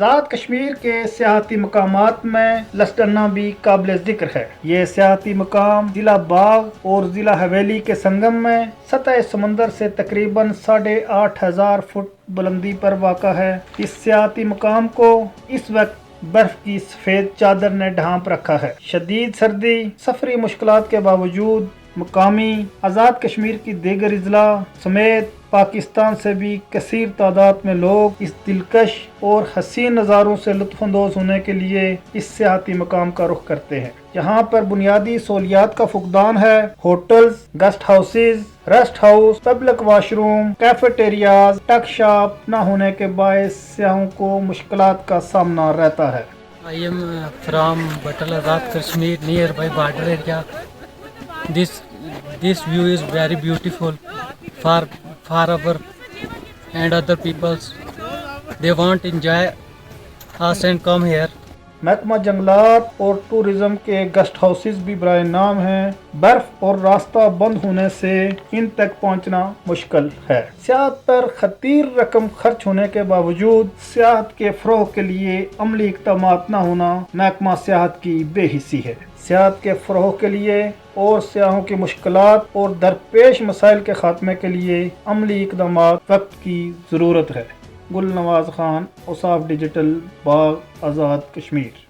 آزاد کشمیر کے سیاحتی مقامات میں لسٹرنا بھی قابل ذکر ہے۔ یہ سیاحتی مقام ضلع باغ اور ضلع حویلی کے سنگم میں سطح سمندر سے تقریباً 8500 فٹ بلندی پر واقع ہے۔ اس سیاحتی مقام کو اس وقت برف کی سفید چادر نے ڈھانپ رکھا ہے۔ شدید سردی، سفری مشکلات کے باوجود مقامی آزاد کشمیر کی دیگر اضلاع سمیت پاکستان سے بھی کثیر تعداد میں لوگ اس دلکش اور حسین نظاروں سے لطف اندوز ہونے کے لیے اس سیاحتی مقام کا رخ کرتے ہیں۔ یہاں پر بنیادی سہولیات کا فقدان ہے۔ Hotels, guest houses, rest house, public washroom, cafeterias, tuck shop نہ ہونے کے باعث سیاحوں کو مشکلات کا سامنا رہتا ہے۔ I am from Batal Azad Kashmir, nearby border area. This view is very beautiful for our and other peoples. They want to enjoy us and come here. محکمہ جنگلات اور ٹورزم کے گیسٹ ہاؤسز بھی برائے نام ہیں۔ برف اور راستہ بند ہونے سے ان تک پہنچنا مشکل ہے۔ سیاحت پر خطیر رقم خرچ ہونے کے باوجود سیاحت کے فروغ کے لیے عملی اقدامات نہ ہونا محکمہ سیاحت کی بے حسی ہے۔ سیاحت کے فروغ کے لیے اور سیاحوں کی مشکلات اور درپیش مسائل کے خاتمے کے لیے عملی اقدامات وقت کی ضرورت ہے۔ گل نواز خان، اوصاف ڈیجیٹل، باغ، آزاد کشمیر۔